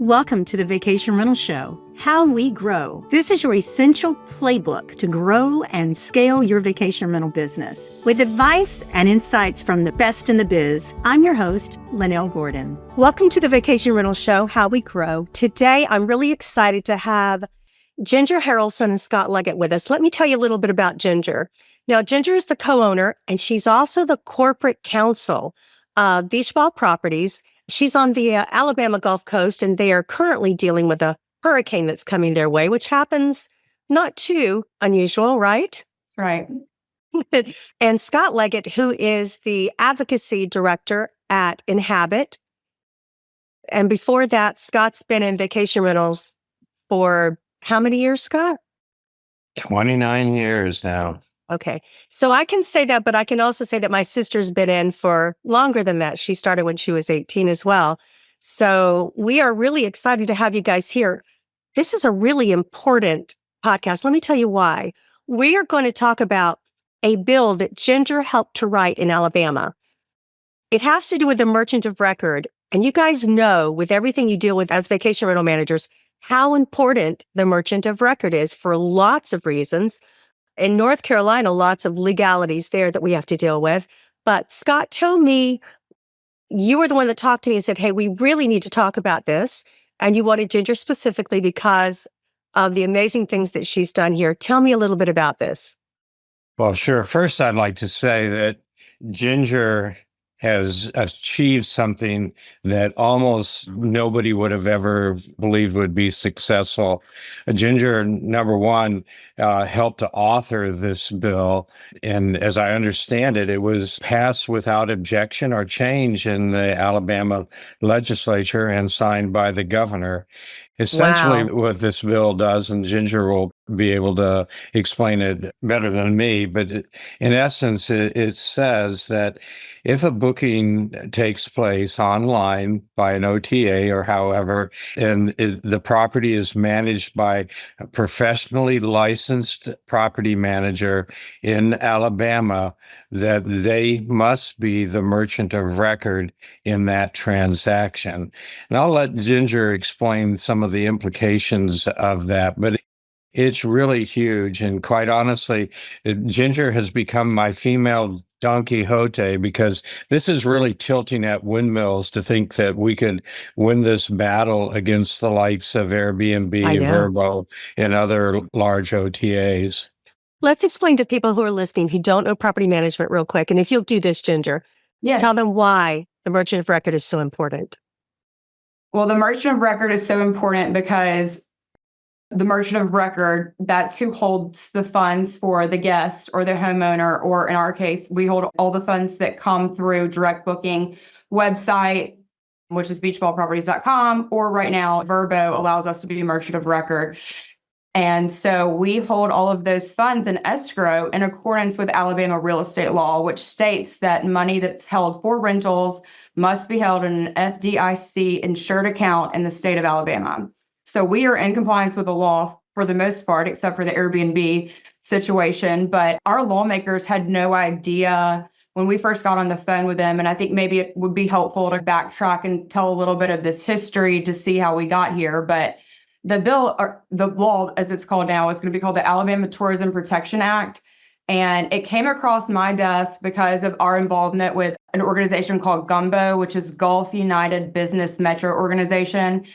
Welcome to the Vacation Rental Show, How We Grow. This is your essential playbook to grow and scale your vacation rental business. With advice and insights from the best in the biz, I'm your host, Lynell Gordon. Welcome to the Vacation Rental Show, How We Grow. Today, I'm really excited to have Ginger Harrelson and Scott Legatt with us. Let me tell you a little bit about Ginger. Now, Ginger is the co-owner, and she's also the corporate counsel of Beachball Properties. She's on the Alabama Gulf Coast, and they are currently dealing with a hurricane that's coming their way, which happens not too unusual, right? Right. And Scott Legatt, who is the advocacy director at Inhabit. And before that, Scott's been in vacation rentals for how many years, Scott? 29 years now. Okay. So I can say that, but I can also say that my sister's been in for longer than that. She started when she was 18 as well. So we are really excited to have you guys here. This is a really important podcast. Let me tell you why. We are going to talk about a bill that Ginger helped to write in Alabama. It has to do with the merchant of record. And you guys know, with everything you deal with as vacation rental managers, how important the merchant of record is for lots of reasons. In North Carolina, lots of legalities there that we have to deal with. But Scott, tell me, you were the one that talked to me and said, hey, we really need to talk about this. And you wanted Ginger specifically because of the amazing things that she's done here. Tell me a little bit about this. Well, sure. First, I'd like to say that Ginger has achieved something that almost nobody would have ever believed would be successful. Ginger, number one, helped to author this bill. And as I understand it, it was passed without objection or change in the Alabama legislature and signed by the governor. Essentially, what this bill does, and Ginger will be able to explain it better than me, but in essence, it says that if a booking takes place online by an OTA or however, and the property is managed by a professionally licensed property manager in Alabama, that they must be the merchant of record in that transaction. And I'll let Ginger explain some of the implications of that, but it's really huge. And quite honestly, Ginger has become my female Don Quixote because this is really tilting at windmills to think that we could win this battle against the likes of Airbnb, Vrbo, and other large OTAs. Let's explain to people who are listening who don't know property management real quick. And if you'll do this, Ginger, Yes. Tell them why the merchant of record is so important. Well, the merchant of record is so important because the merchant of record, that's who holds the funds for the guest or the homeowner, or in our case, we hold all the funds that come through direct booking website, which is beachballproperties.com, or right now, Vrbo allows us to be a merchant of record. And so we hold all of those funds in escrow in accordance with Alabama real estate law, which states that money that's held for rentals must be held in an FDIC insured account in the state of Alabama. So we are in compliance with the law for the most part, except for the Airbnb situation. But our lawmakers had no idea when we first got on the phone with them. And I think maybe it would be helpful to backtrack and tell a little bit of this history to see how we got here. But the bill, or the law, as it's called now, is going to be called the Alabama Tourism Protection Act. And it came across my desk because of our involvement with an organization called GUMBO, which is Gulf United Business Metro Organization.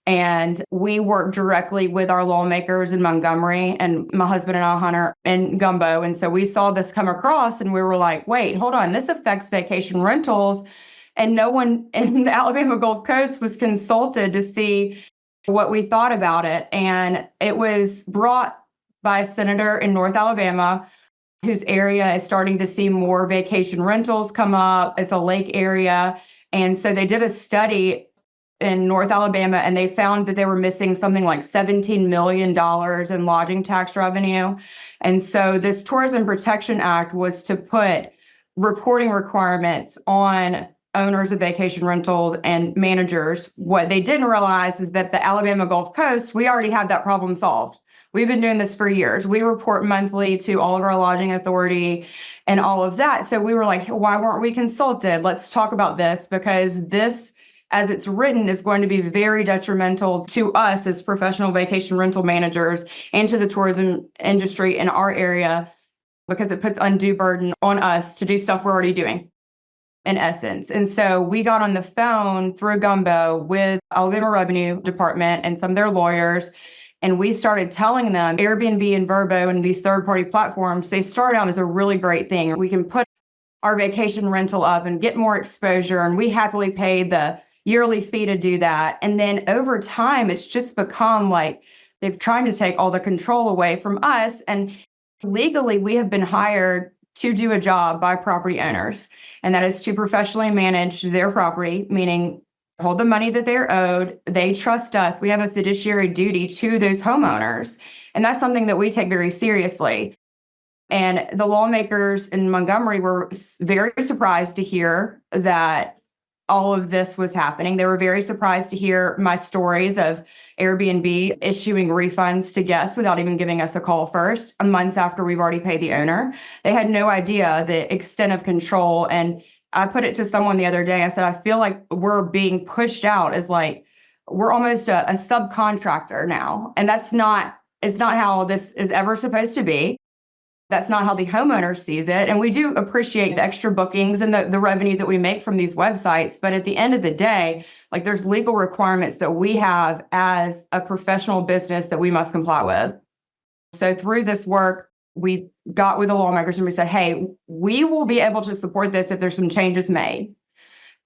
And we work directly with our lawmakers in Montgomery, and my husband and I, Hunter, in GUMBO. And so we saw this come across and we were like, wait, hold on, this affects vacation rentals. And no one in the Alabama Gulf Coast was consulted to see what we thought about it. And it was brought by a senator in North Alabama whose area is starting to see more vacation rentals come up. It's a lake area. And so they did a study in North Alabama, and they found that they were missing something like $17 million in lodging tax revenue. And so this Tourism Protection Act was to put reporting requirements on owners of vacation rentals and managers. What they didn't realize is that the Alabama Gulf Coast, we already had that problem solved. We've been doing this for years. We report monthly to all of our lodging authority and all of that. So we were like, why weren't we consulted? Let's talk about this, because this as it's written, is going to be very detrimental to us as professional vacation rental managers and to the tourism industry in our area, because it puts undue burden on us to do stuff we're already doing, in essence. And so we got on the phone through Gumbo with Alabama Revenue Department and some of their lawyers, and we started telling them Airbnb and Vrbo and these third-party platforms, they start out as a really great thing. We can put our vacation rental up and get more exposure, and we happily pay the yearly fee to do that. And then over time, it's just become like they've tried to take all the control away from us. And legally, we have been hired to do a job by property owners, and that is to professionally manage their property, meaning hold the money that they're owed. They trust us. We have a fiduciary duty to those homeowners, and that's something that we take very seriously. And the lawmakers in Montgomery were very surprised to hear that all of this was happening. They were very surprised to hear my stories of Airbnb issuing refunds to guests without even giving us a call first, months after we've already paid the owner. They had no idea the extent of control. And I put it to someone the other day, I said, I feel like we're being pushed out as like, we're almost a subcontractor now. And it's not how this is ever supposed to be. That's not how the homeowner sees it. And we do appreciate the extra bookings and the revenue that we make from these websites. But at the end of the day, like, there's legal requirements that we have as a professional business that we must comply with. So through this work, we got with the lawmakers and we said, hey, we will be able to support this if there's some changes made.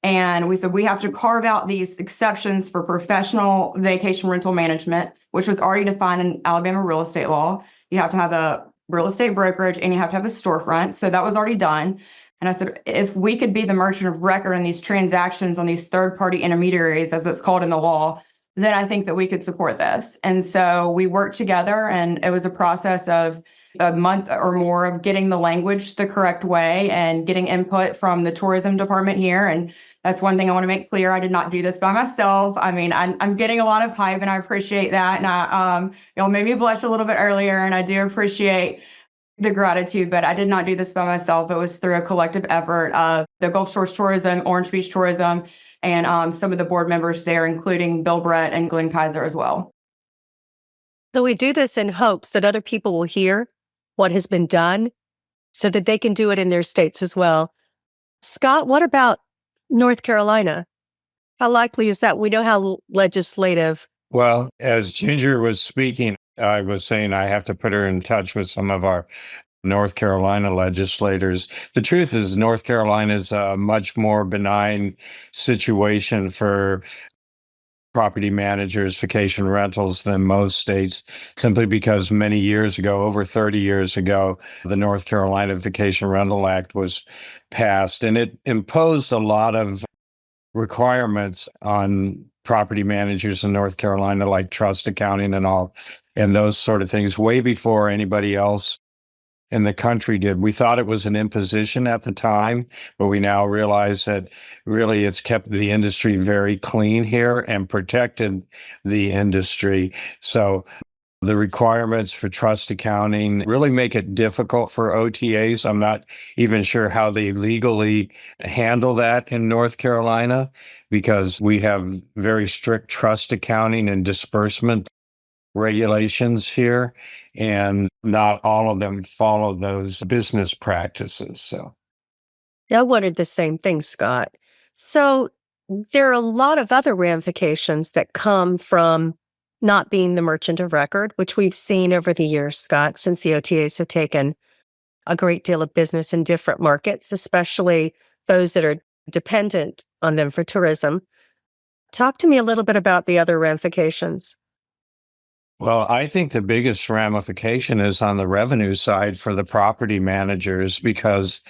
And we said we have to carve out these exceptions for professional vacation rental management, which was already defined in Alabama real estate law. You have to have a real estate brokerage and you have to have a storefront. So that was already done. And I said, if we could be the merchant of record in these transactions on these third-party intermediaries, as it's called in the law, then I think that we could support this. And so we worked together, and it was a process of a month or more of getting the language the correct way and getting input from the tourism department here. And that's one thing I want to make clear. I did not do this by myself. I mean, I'm getting a lot of hype, and I appreciate that. And I, y'all made me blush a little bit earlier, and I do appreciate the gratitude, but I did not do this by myself. It was through a collective effort of the Gulf Shores Tourism, Orange Beach Tourism, and some of the board members there, including Bill Brett and Glenn Kaiser as well. So we do this in hopes that other people will hear what has been done so that they can do it in their states as well. Scott, what about North Carolina? How likely is that? We know how legislative. Well, as Ginger was speaking, I was saying I have to put her in touch with some of our North Carolina legislators. The truth is, North Carolina is a much more benign situation for property managers, vacation rentals than most states, simply because many years ago, over 30 years ago, the North Carolina Vacation Rental Act was passed, and it imposed a lot of requirements on property managers in North Carolina, like trust accounting and all, and those sort of things, way before anybody else in the country did. We thought it was an imposition at the time, but we now realize that really it's kept the industry very clean here and protected the industry. So the requirements for trust accounting really make it difficult for OTAs. I'm not even sure how they legally handle that in North Carolina, because we have very strict trust accounting and disbursement regulations here, and not all of them follow those business practices. So I wondered the same thing, Scott. So there are a lot of other ramifications that come from not being the merchant of record, which we've seen over the years, Scott, since the OTAs have taken a great deal of business in different markets, especially those that are dependent on them for tourism. Talk to me a little bit about the other ramifications. well, I think the biggest ramification is on the revenue side for the property managers, because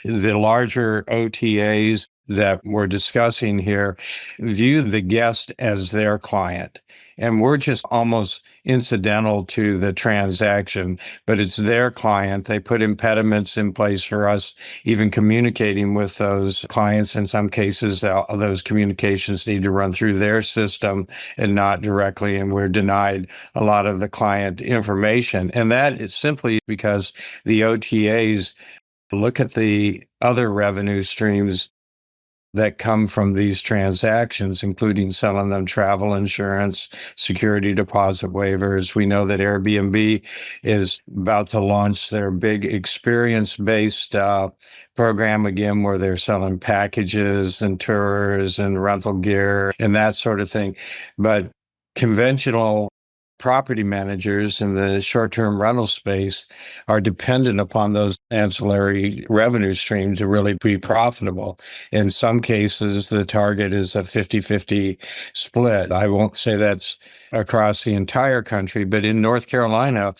the larger OTAs that we're discussing here view the guest as their client. And we're just almost incidental to the transaction, but it's their client. They put impediments in place for us even communicating with those clients. In some cases, those communications need to run through their system and not directly, and we're denied a lot of the client information. And that is simply because the OTAs look at the other revenue streams that come from these transactions, including selling them travel insurance, security deposit waivers. We know that Airbnb is about to launch their big experience-based program again, where they're selling packages and tours and rental gear and that sort of thing. But conventional property managers in the short-term rental space are dependent upon those ancillary revenue streams to really be profitable. In some cases, the target is a 50-50 split. I won't say that's across the entire country, but in North Carolina,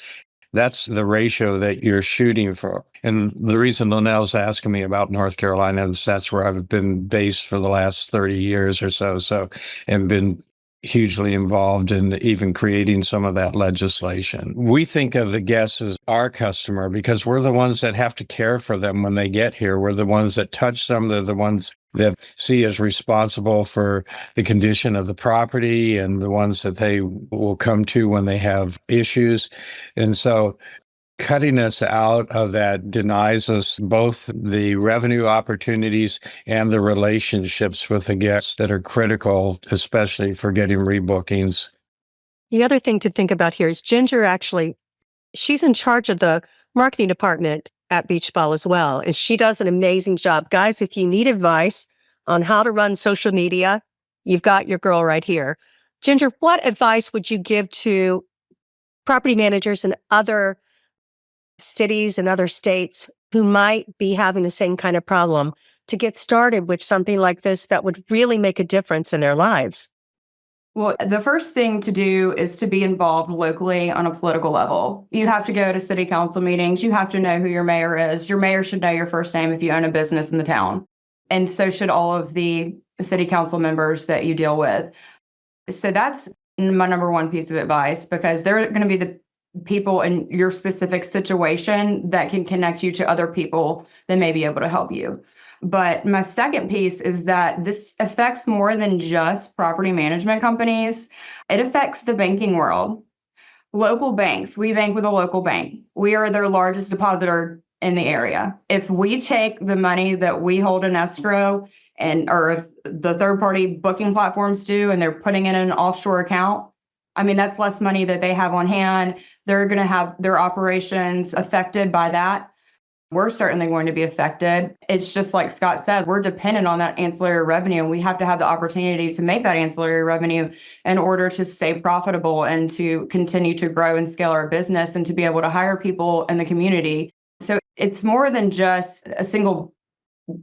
that's the ratio that you're shooting for. And the reason Lynell's asking me about North Carolina is that's where I've been based for the last 30 years or so, and been hugely involved in even creating some of that legislation. We think of the guests as our customer because we're the ones that have to care for them when they get here. We're the ones that touch them. They're the ones that see as responsible for the condition of the property and the ones that they will come to when they have issues. And so cutting us out of that denies us both the revenue opportunities and the relationships with the guests that are critical, especially for getting rebookings. The other thing to think about here is Ginger she's in charge of the marketing department at Beachball as well. And she does an amazing job. Guys, if you need advice on how to run social media, you've got your girl right here. Ginger, what advice would you give to property managers in other cities and other states who might be having the same kind of problem to get started with something like this that would really make a difference in their lives? Well, the first thing to do is to be involved locally on a political level. You have to go to city council meetings. You have to know who your mayor is. Your mayor should know your first name if you own a business in the town. And so should all of the city council members that you deal with. So that's my number one piece of advice, because they're going to be the people in your specific situation that can connect you to other people that may be able to help you. But my second piece is that this affects more than just property management companies. It affects the banking world. Local banks, we bank with a local bank. We are their largest depositor in the area. If we take the money that we hold in escrow or if the third-party booking platforms do, and they're putting it in an offshore account, I mean, that's less money that they have on hand. They're going to have their operations affected by that. We're certainly going to be affected. It's just like Scott said, we're dependent on that ancillary revenue, and we have to have the opportunity to make that ancillary revenue in order to stay profitable and to continue to grow and scale our business and to be able to hire people in the community. So it's more than just a single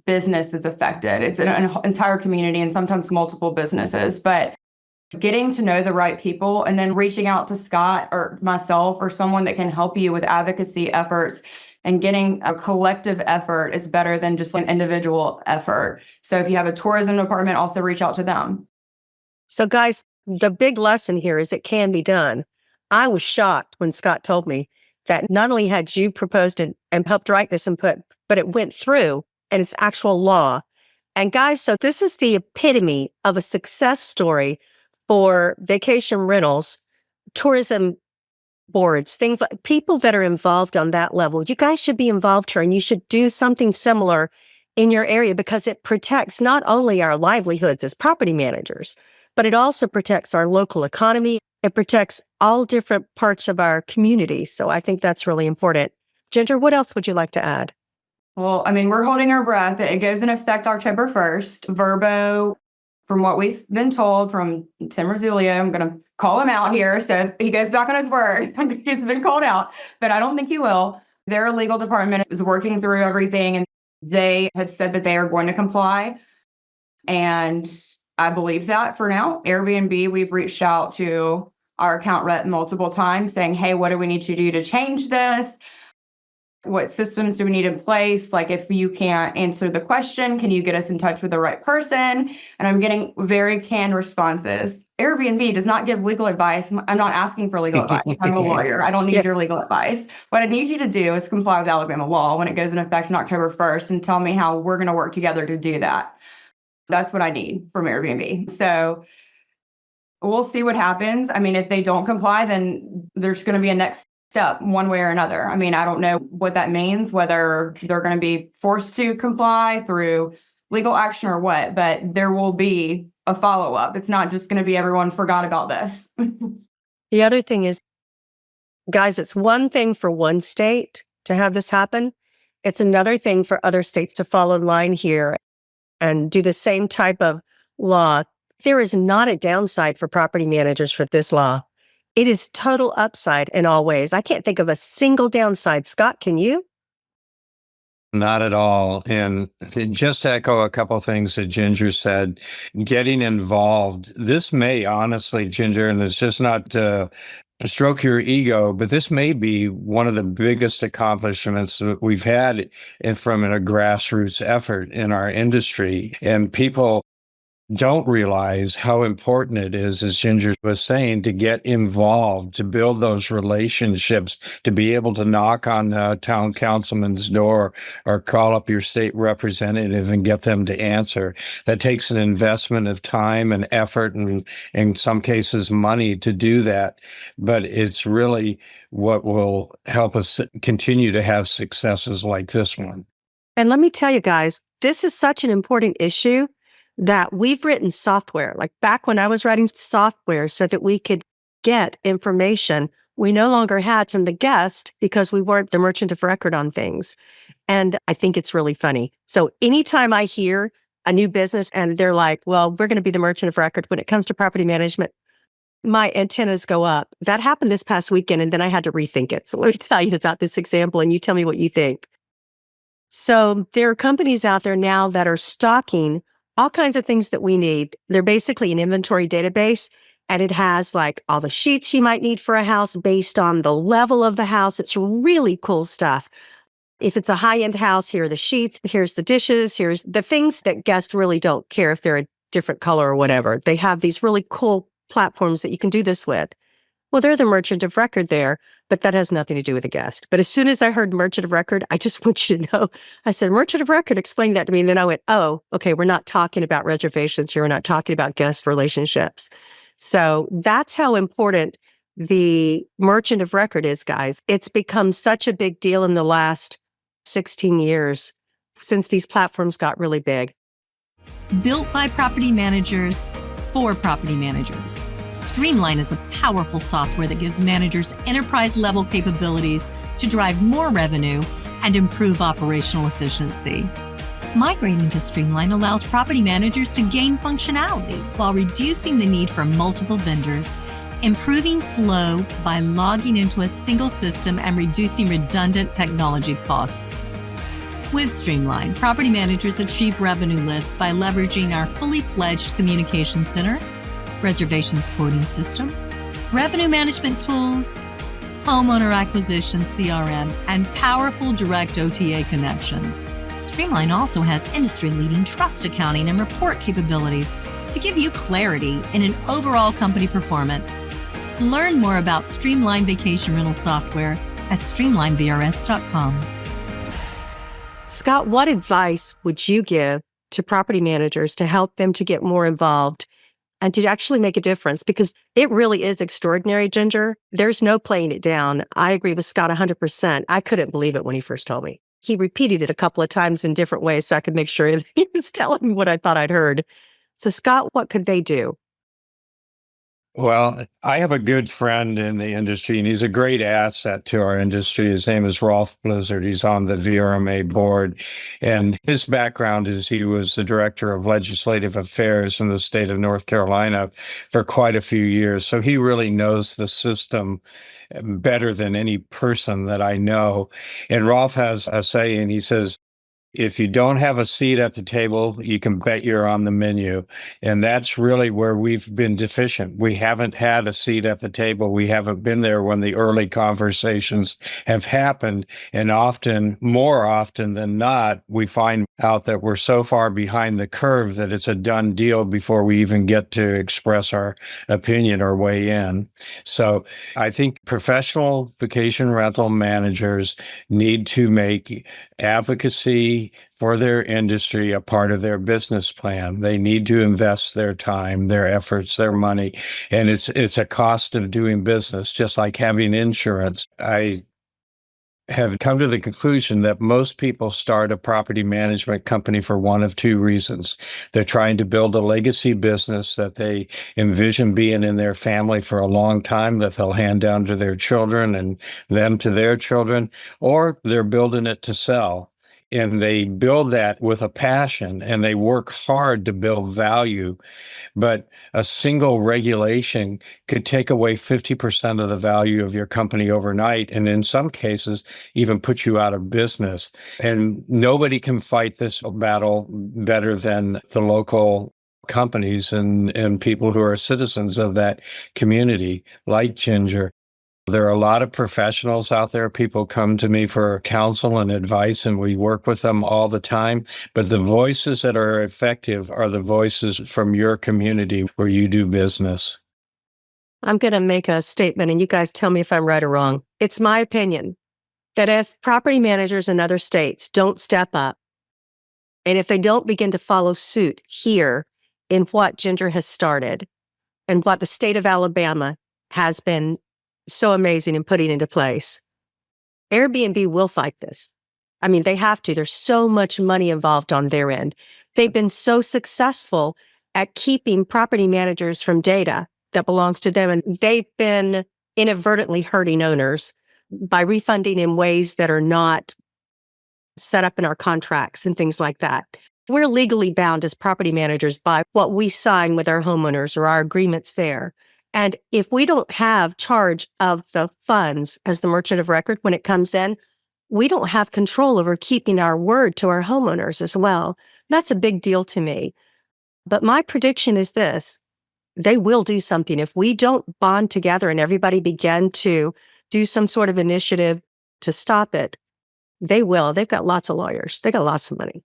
business that's affected. It's an entire community and sometimes multiple businesses. But getting to know the right people and then reaching out to Scott or myself or someone that can help you with advocacy efforts and getting a collective effort is better than just an individual effort. So if you have a tourism department, also reach out to them. So guys, the big lesson here is it can be done. I was shocked when Scott told me that not only had you proposed and helped write this but it went through and it's actual law. And guys, so this is the epitome of a success story for vacation rentals, tourism boards, things like people that are involved on that level. You guys should be involved here, and you should do something similar in your area because it protects not only our livelihoods as property managers, but it also protects our local economy. It protects all different parts of our community. So I think that's really important. Ginger, what else would you like to add? Well, I mean, we're holding our breath. It goes in effect October 1st. Verbo, from what we've been told from Tim Rosilio, I'm going to call him out here. So he goes back on his word. He's been called out, but I don't think he will. Their legal department is working through everything, and they have said that they are going to comply. And I believe that for now. Airbnb, we've reached out to our account rep multiple times saying, hey, what do we need to do to change this? What systems do we need in place? Like, if you can't answer the question, can you get us in touch with the right person? And I'm getting very canned responses. Airbnb does not give legal advice. I'm not asking for legal advice. I'm a lawyer. I don't need your legal advice. What I need you to do is comply with Alabama law when it goes in effect on October 1st and tell me how we're going to work together to do that. That's what I need from Airbnb. So we'll see what happens. I mean, if they don't comply, then there's going to be a next step one way or another. I mean, I don't know what that means, whether they're going to be forced to comply through legal action or what, but there will be a follow-up. It's not just going to be everyone forgot about this. The other thing is, guys, it's one thing for one state to have this happen. It's another thing for other states to follow in line here and do the same type of law. There is not a downside for property managers for this law. It is total upside in all ways. I can't think of a single downside. Scott, can you? Not at all. And just to echo a couple of things that Ginger said, getting involved, this may honestly, Ginger, and it's just not to stroke your ego, but this may be one of the biggest accomplishments that we've had from a grassroots effort in our industry. And people don't realize how important it is, as Ginger was saying, to get involved, to build those relationships, to be able to knock on the town councilman's door or call up your state representative and get them to answer. That takes an investment of time and effort and in some cases money to do that. But it's really what will help us continue to have successes like this one. And let me tell you guys, this is such an important issue that we've written software, like back when I was writing software so that we could get information we no longer had from the guest because we weren't the merchant of record on things. And I think it's really funny. So anytime I hear a new business and they're like, well, we're going to be the merchant of record when it comes to property management, my antennas go up. That happened this past weekend, and then I had to rethink it. So let me tell you about this example, and you tell me what you think. So there are companies out there now that are stocking all kinds of things that we need. They're basically an inventory database, and it has like all the sheets you might need for a house based on the level of the house. It's really cool stuff. If it's a high-end house, here are the sheets, here's the dishes, here's the things that guests really don't care if they're a different color or whatever. They have these really cool platforms that you can do this with. Well, they're the merchant of record there, but that has nothing to do with the guest. But as soon as I heard merchant of record, I just want you to know, I said, merchant of record, explain that to me. And then I went, oh, okay, we're not talking about reservations here. We're not talking about guest relationships. So that's how important the merchant of record is, guys. It's become such a big deal in the last 16 years since these platforms got really big. Built by property managers for property managers. Streamline is a powerful software that gives managers enterprise-level capabilities to drive more revenue and improve operational efficiency. Migrating to Streamline allows property managers to gain functionality while reducing the need for multiple vendors, improving flow by logging into a single system and reducing redundant technology costs. With Streamline, property managers achieve revenue lifts by leveraging our fully fledged communication center, reservations quoting system, revenue management tools, homeowner acquisition CRM, and powerful direct OTA connections. Streamline also has industry-leading trust accounting and report capabilities to give you clarity in an overall company performance. Learn more about Streamline Vacation Rental Software at streamlinevrs.com. Scott, what advice would you give to property managers to help them to get more involved and to actually make a difference? Because it really is extraordinary, Ginger. There's no playing it down. I agree with Scott 100%. I couldn't believe it when he first told me. He repeated it a couple of times in different ways so I could make sure he was telling me what I thought I'd heard. So Scott, what could they do? Well, I have a good friend in the industry, and he's a great asset to our industry. His name is Rolf Blizzard. He's on the VRMA board, and his background is he was the director of legislative affairs in the state of North Carolina for quite a few years. So he really knows the system better than any person that I know. And Rolf has a saying, he says, if you don't have a seat at the table, you can bet you're on the menu. And that's really where we've been deficient. We haven't had a seat at the table. We haven't been there when the early conversations have happened. And often, more often than not, we find out that we're so far behind the curve that it's a done deal before we even get to express our opinion or weigh in. So I think professional vacation rental managers need to make advocacy for their industry a part of their business plan. They need to invest their time, their efforts, their money, and it's a cost of doing business, just like having insurance. I have come to the conclusion that most people start a property management company for one of two reasons. They're trying to build a legacy business that they envision being in their family for a long time, that they'll hand down to their children and them to their children, or they're building it to sell. And they build that with a passion and they work hard to build value. But a single regulation could take away 50% of the value of your company overnight. And in some cases, even put you out of business. And nobody can fight this battle better than the local companies and people who are citizens of that community, like Ginger. There are a lot of professionals out there. People come to me for counsel and advice, and we work with them all the time. But the voices that are effective are the voices from your community where you do business. I'm going to make a statement, and you guys tell me if I'm right or wrong. It's my opinion that if property managers in other states don't step up, and if they don't begin to follow suit here in what Ginger has started and what the state of Alabama has been so amazing in putting into place, Airbnb will fight this. I mean, they have to. There's so much money involved on their end. They've been so successful at keeping property managers from data that belongs to them. And they've been inadvertently hurting owners by refunding in ways that are not set up in our contracts and things like that. We're legally bound as property managers by what we sign with our homeowners or our agreements there. And if we don't have charge of the funds as the merchant of record when it comes in, we don't have control over keeping our word to our homeowners as well. That's a big deal to me. But my prediction is this: they will do something. If we don't bond together and everybody begin to do some sort of initiative to stop it, they will. They've got lots of lawyers. They got lots of money.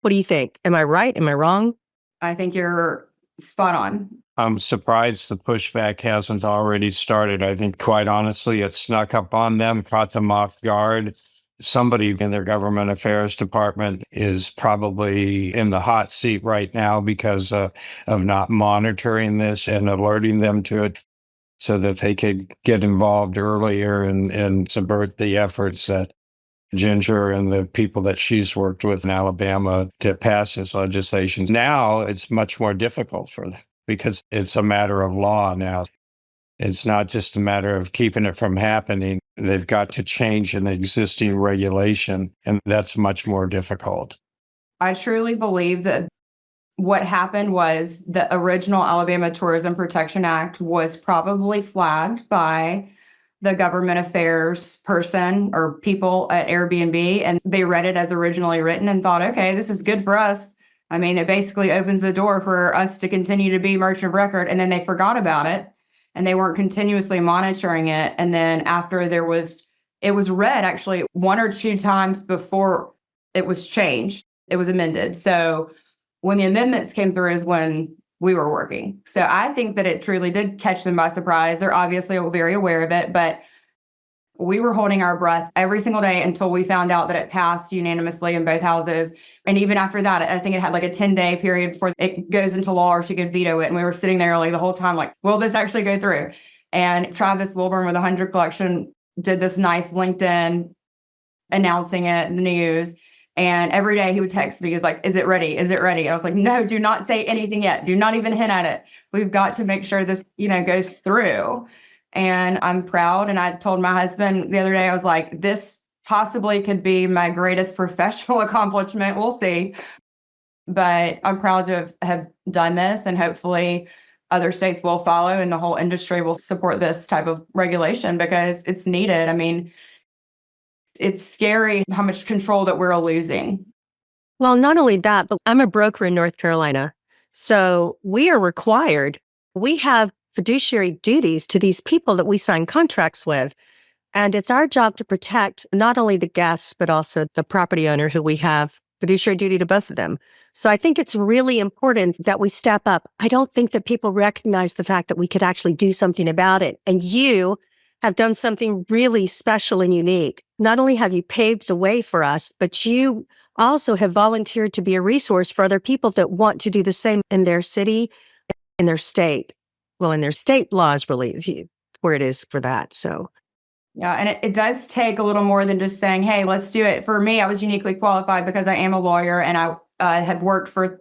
What do you think? Am I right? Am I wrong? I think you're spot on. I'm surprised the pushback hasn't already started. I think, quite honestly, it snuck up on them, caught them off guard. Somebody in their government affairs department is probably in the hot seat right now because of not monitoring this and alerting them to it so that they could get involved earlier and subvert the efforts that Ginger and the people that she's worked with in Alabama to pass this legislation. Now it's much more difficult for them because it's a matter of law now. It's not just a matter of keeping it from happening. They've got to change an existing regulation, and that's much more difficult. I truly believe that what happened was the original Alabama Tourism Protection Act was probably flagged by the government affairs person or people at Airbnb, and they read it as originally written and thought, okay, this is good for us. I mean, it basically opens the door for us to continue to be merchant of record. And then they forgot about it and they weren't continuously monitoring it. And then after it was read actually one or two times before it was changed, it was amended. So when the amendments came through is when we were working. So I think that it truly did catch them by surprise. They're obviously very aware of it, but we were holding our breath every single day until we found out that it passed unanimously in both houses. And even after that, I think it had like a 10-day period before it goes into law or she could veto it. And we were sitting there like the whole time, like, will this actually go through? And Travis Wilburn with 100 Collection did this nice LinkedIn announcing it in the news. And every day he would text me, he's like, is it ready? Is it ready? And I was like, no, do not say anything yet. Do not even hint at it. We've got to make sure this, goes through. And I'm proud. And I told my husband the other day, I was like, this possibly could be my greatest professional accomplishment. We'll see. But I'm proud to have done this, and hopefully other states will follow and the whole industry will support this type of regulation because it's needed. I mean, it's scary how much control that we're losing. Well, not only that, but I'm a broker in North Carolina. So we are required. We have fiduciary duties to these people that we sign contracts with. And it's our job to protect not only the guests, but also the property owner who we have fiduciary duty to both of them. So I think it's really important that we step up. I don't think that people recognize the fact that we could actually do something about it. And you have done something really special and unique. Not only have you paved the way for us, but you also have volunteered to be a resource for other people that want to do the same in their city, in their state. Well, in their state laws, really, where it is for that. So Yeah, and it does take a little more than just saying, hey, let's do it. For me, I was uniquely qualified because I am a lawyer and I had worked for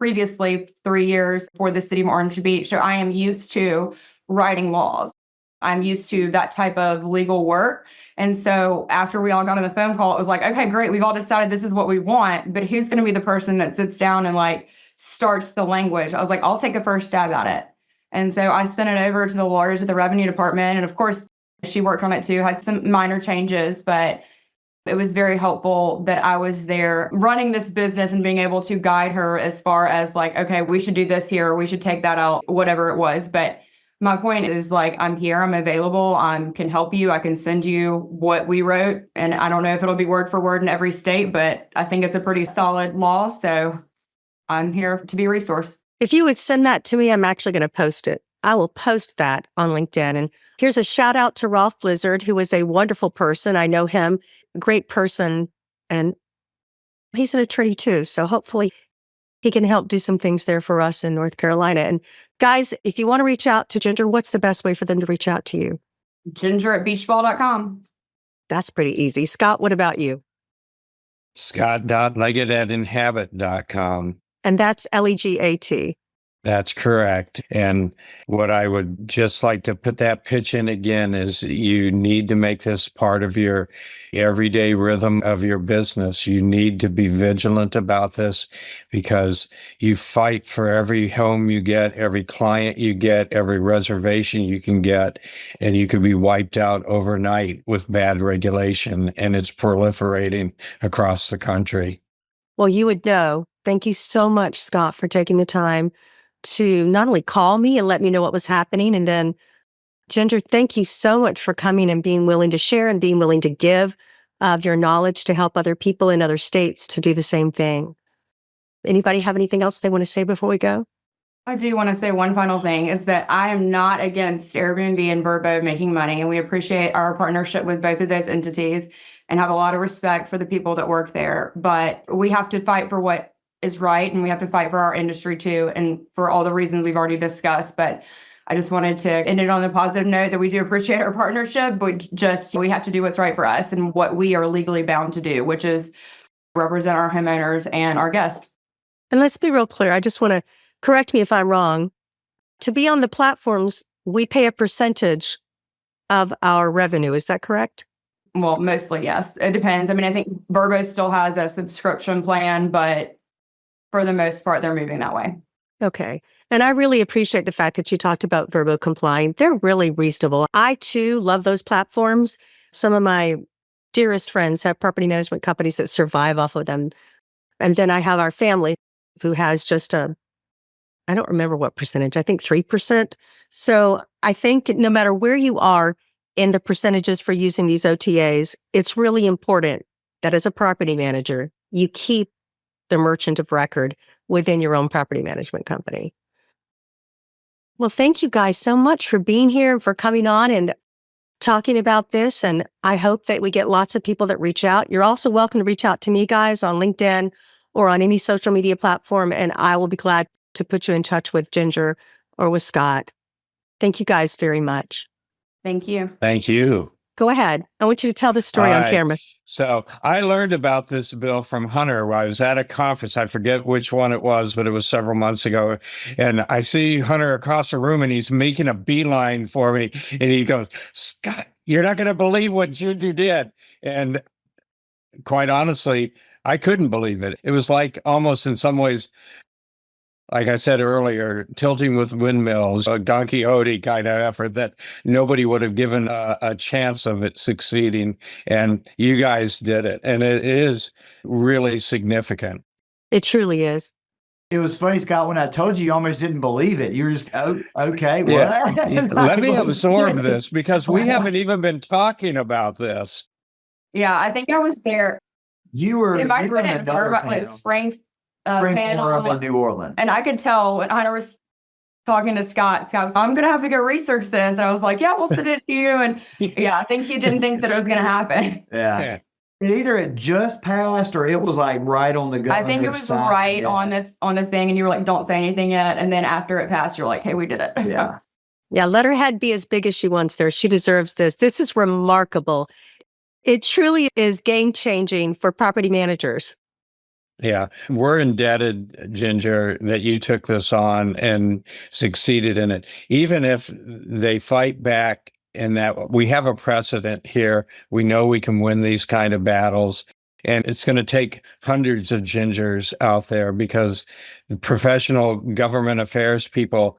previously 3 years for the city of Orange Beach. So I am used to writing laws. I'm used to that type of legal work. And so after we all got on the phone call, it was like, okay, great. We've all decided this is what we want, but who's going to be the person that sits down and like starts the language? I was like, I'll take a first stab at it. And so I sent it over to the lawyers at the revenue department. And of course, she worked on it too, had some minor changes, but it was very helpful that I was there running this business and being able to guide her as far as like, okay, we should do this here, we should take that out, whatever it was. But my point is like, I'm here, I'm available, I can help you, I can send you what we wrote. And I don't know if it'll be word for word in every state, but I think it's a pretty solid law. So I'm here to be a resource. If you would send that to me, I'm actually going to post it. I will post that on LinkedIn. And here's a shout out to Rolf Blizzard, who is a wonderful person. I know him, great person, and he's an attorney too. So hopefully he can help do some things there for us in North Carolina. And guys, if you want to reach out to Ginger, what's the best way for them to reach out to you? Ginger@beachball.com. That's pretty easy. Scott, what about you? Scott.Legatt@Inhabit.com. And that's Legat. That's correct. And what I would just like to put that pitch in again is you need to make this part of your everyday rhythm of your business. You need to be vigilant about this because you fight for every home you get, every client you get, every reservation you can get, and you could be wiped out overnight with bad regulation, and it's proliferating across the country. Well, you would know. Thank you so much, Scott, for taking the time to not only call me and let me know what was happening. And then, Ginger, thank you so much for coming and being willing to share and being willing to give of your knowledge to help other people in other states to do the same thing. Anybody have anything else they want to say before we go? I do want to say one final thing is that I am not against Airbnb and Vrbo making money, and we appreciate our partnership with both of those entities and have a lot of respect for the people that work there. But we have to fight for what is right, and we have to fight for our industry too, and for all the reasons we've already discussed. But I just wanted to end it on a positive note that we do appreciate our partnership, but we have to do what's right for us and what we are legally bound to do, which is represent our homeowners and our guests. And let's be real clear. I just want to correct me if I'm wrong. To be on the platforms, we pay a percentage of our revenue. Is that correct? Well, mostly, yes. It depends. I mean, I think Vrbo still has a subscription plan, but for the most part, they're moving that way. Okay. And I really appreciate the fact that you talked about Vrbo Compliance. They're really reasonable. I, too, love those platforms. Some of my dearest friends have property management companies that survive off of them. And then I have our family who has just I don't remember what percentage, I think 3%. So I think no matter where you are in the percentages for using these OTAs, it's really important that as a property manager, you keep the merchant of record within your own property management company. Well, thank you guys so much for being here and for coming on and talking about this. And I hope that we get lots of people that reach out. You're also welcome to reach out to me, guys, on LinkedIn or on any social media platform, and I will be glad to put you in touch with Ginger or with Scott. Thank you guys very much. Thank you. Thank you. Go ahead. I want you to tell this story on camera. So I learned about this bill from Hunter while I was at a conference. I forget which one it was, but it was several months ago. And I see Hunter across the room and he's making a beeline for me. And he goes, Scott, you're not going to believe what Ginger did. And quite honestly, I couldn't believe it. It was like almost in some ways, like I said earlier, tilting with windmills, a Don Quixote kind of effort that nobody would have given a chance of it succeeding. And you guys did it. And it is really significant. It truly is. It was funny, Scott, when I told you, you almost didn't believe it. You were just, oh, okay. Yeah. Well, Let me absorb this because we haven't even been talking about this. Yeah, I think I was there. You were It might have been in at another panel. Spring Spring panel. Forum in New Orleans. And I could tell when Hunter was talking to Scott was, I'm going to have to go research this. And I was like, yeah, we'll send it to you. And yeah, I think he didn't think that it was going to happen. Yeah. It either had just passed or it was like right on the governor's I think it was side. right Yeah. on the thing. And you were like, don't say anything yet. And then after it passed, you're like, hey, we did it. Yeah. Yeah, let her head be as big as she wants there. She deserves this. This is remarkable. It truly is game-changing for property managers. Yeah, we're indebted, Ginger, that you took this on and succeeded in it. Even if they fight back and that we have a precedent here, we know we can win these kind of battles. And it's going to take hundreds of Gingers out there because the professional government affairs people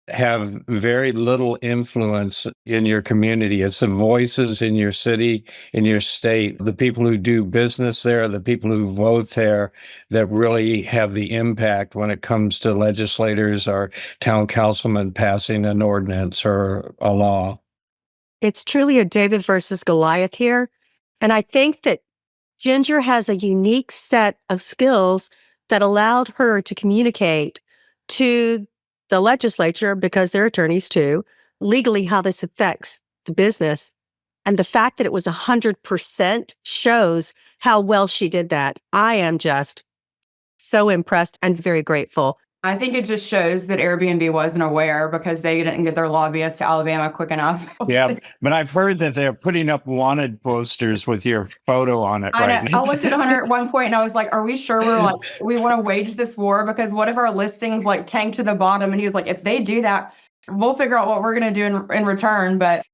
have very little influence in your community. It's the voices in your city, in your state, the people who do business there, the people who vote there that really have the impact when it comes to legislators or town councilmen passing an ordinance or a law. It's truly a David versus Goliath here. And I think that Ginger has a unique set of skills that allowed her to communicate to the legislature, because they're attorneys too, legally how this affects the business. And the fact that it was 100% shows how well she did that. I am just so impressed and very grateful. I think it just shows that Airbnb wasn't aware because they didn't get their lobbyists to Alabama quick enough. Yeah, but I've heard that they're putting up wanted posters with your photo on it I right know. now. I looked at Hunter at one point and I was like, are we sure we want to wage this war? Because what if our listings tank to the bottom? And he was like, if they do that, we'll figure out what we're going to do in return. But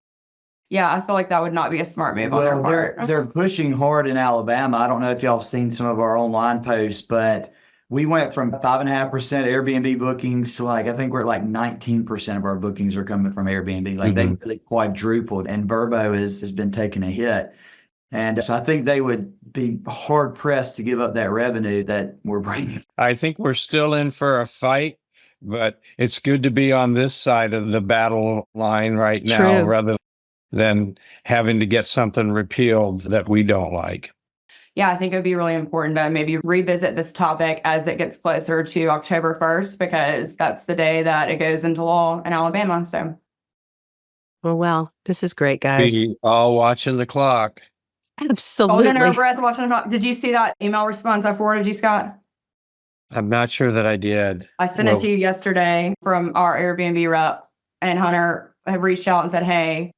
yeah, I feel like that would not be a smart move on their part. They're pushing hard in Alabama. I don't know if y'all have seen some of our online posts, but we went from 5.5% Airbnb bookings to I think we're at 19% of our bookings are coming from Airbnb. They really quadrupled, and Verbo has been taking a hit. And so I think they would be hard pressed to give up that revenue that we're bringing. I think we're still in for a fight, but it's good to be on this side of the battle line right now rather than having to get something repealed that we don't like. Yeah, I think it would be really important to maybe revisit this topic as it gets closer to October 1st, because that's the day that it goes into law in Alabama. So, well, this is great, guys. We all watching the clock. Absolutely. Holding our breath, watching the clock. Did you see that email response I forwarded you, Scott? I'm not sure that I did. I sent it to you yesterday from our Airbnb rep, and Hunter had reached out and said, hey,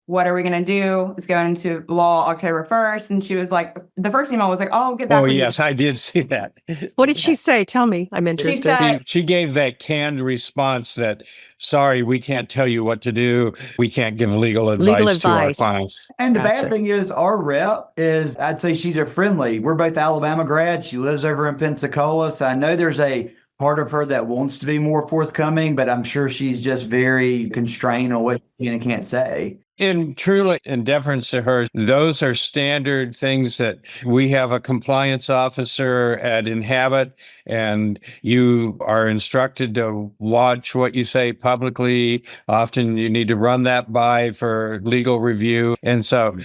what are we going to do? It's going into law October 1st. And she was like, the first email was like, oh, I'll get back. Oh, yes, I did see that. What did she say? Tell me. I'm interested. She gave that canned response that, sorry, we can't tell you what to do. We can't give legal advice to our clients. And the bad thing is our rep is, I'd say she's a friendly. We're both Alabama grads. She lives over in Pensacola. So I know there's a part of her that wants to be more forthcoming, but I'm sure she's just very constrained on what she can and can't say. In truly, in deference to her, those are standard things that we have a compliance officer at Inhabit, and you are instructed to watch what you say publicly. Often you need to run that by for legal review. And so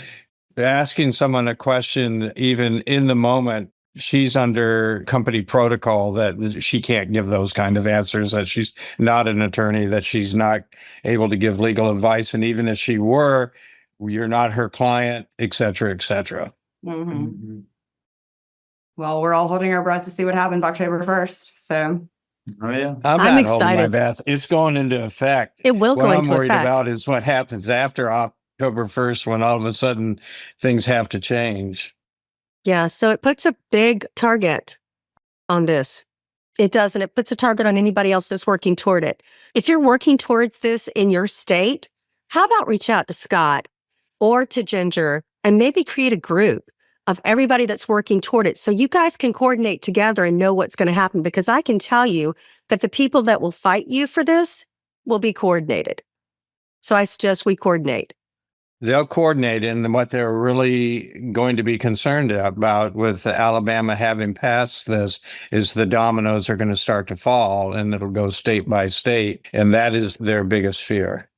asking someone a question, even in the moment, she's under company protocol that she can't give those kind of answers, that she's not an attorney, that she's not able to give legal advice. And even if she were, you're not her client, et cetera, et cetera. Mm-hmm. Well, we're all holding our breath to see what happens October 1st. So oh, yeah. I'm excited. Holding my breath. It's going into effect. It will go into effect. What I'm worried about is what happens after October 1st when all of a sudden things have to change. Yeah, so it puts a big target on this. It does, and it puts a target on anybody else that's working toward it. If you're working towards this in your state, how about reach out to Scott or to Ginger and maybe create a group of everybody that's working toward it so you guys can coordinate together and know what's going to happen, because I can tell you that the people that will fight you for this will be coordinated. So I suggest we coordinate. They'll coordinate, and what they're really going to be concerned about with Alabama having passed this is the dominoes are going to start to fall, and it'll go state by state, and that is their biggest fear.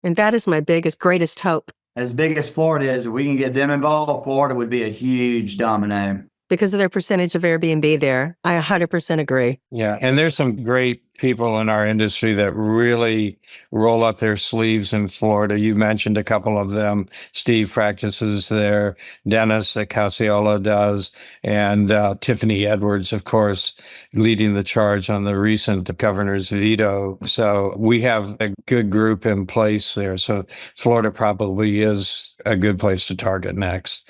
And that is my greatest hope. As big as Florida is, if we can get them involved, Florida would be a huge domino. because of their percentage of Airbnb there. I 100% agree. Yeah. And there's some great people in our industry that really roll up their sleeves in Florida. You mentioned a couple of them. Steve practices there. Dennis at Casiola does. And Tiffany Edwards, of course, leading the charge on the recent governor's veto. So we have a good group in place there. So Florida probably is a good place to target next.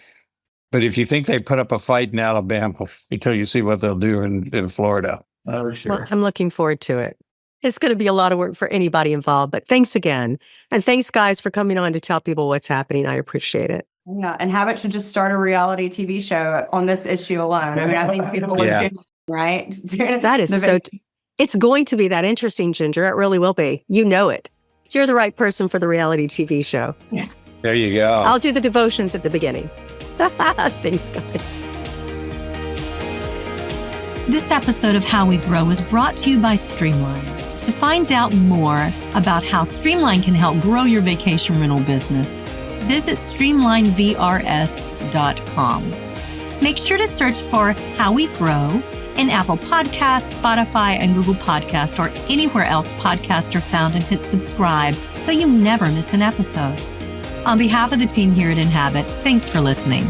But if you think they put up a fight in Alabama, until you see what they'll do in Florida. Oh, sure. Well, I'm looking forward to it. It's going to be a lot of work for anybody involved, but thanks again. And thanks, guys, for coming on to tell people what's happening. I appreciate it. Yeah, Inhabit should just start a reality TV show on this issue alone. I mean, I think people would Yeah. tune in, right? That is it's going to be that interesting, Ginger. It really will be. You know it. You're the right person for the reality TV show. There you go. I'll do the devotions at the beginning. Thanks, guys. This episode of How We Grow is brought to you by Streamline. To find out more about how Streamline can help grow your vacation rental business, visit streamlinevrs.com. Make sure to search for How We Grow in Apple Podcasts, Spotify, and Google Podcasts, or anywhere else podcasts are found, and hit subscribe so you never miss an episode. On behalf of the team here at Inhabit, thanks for listening.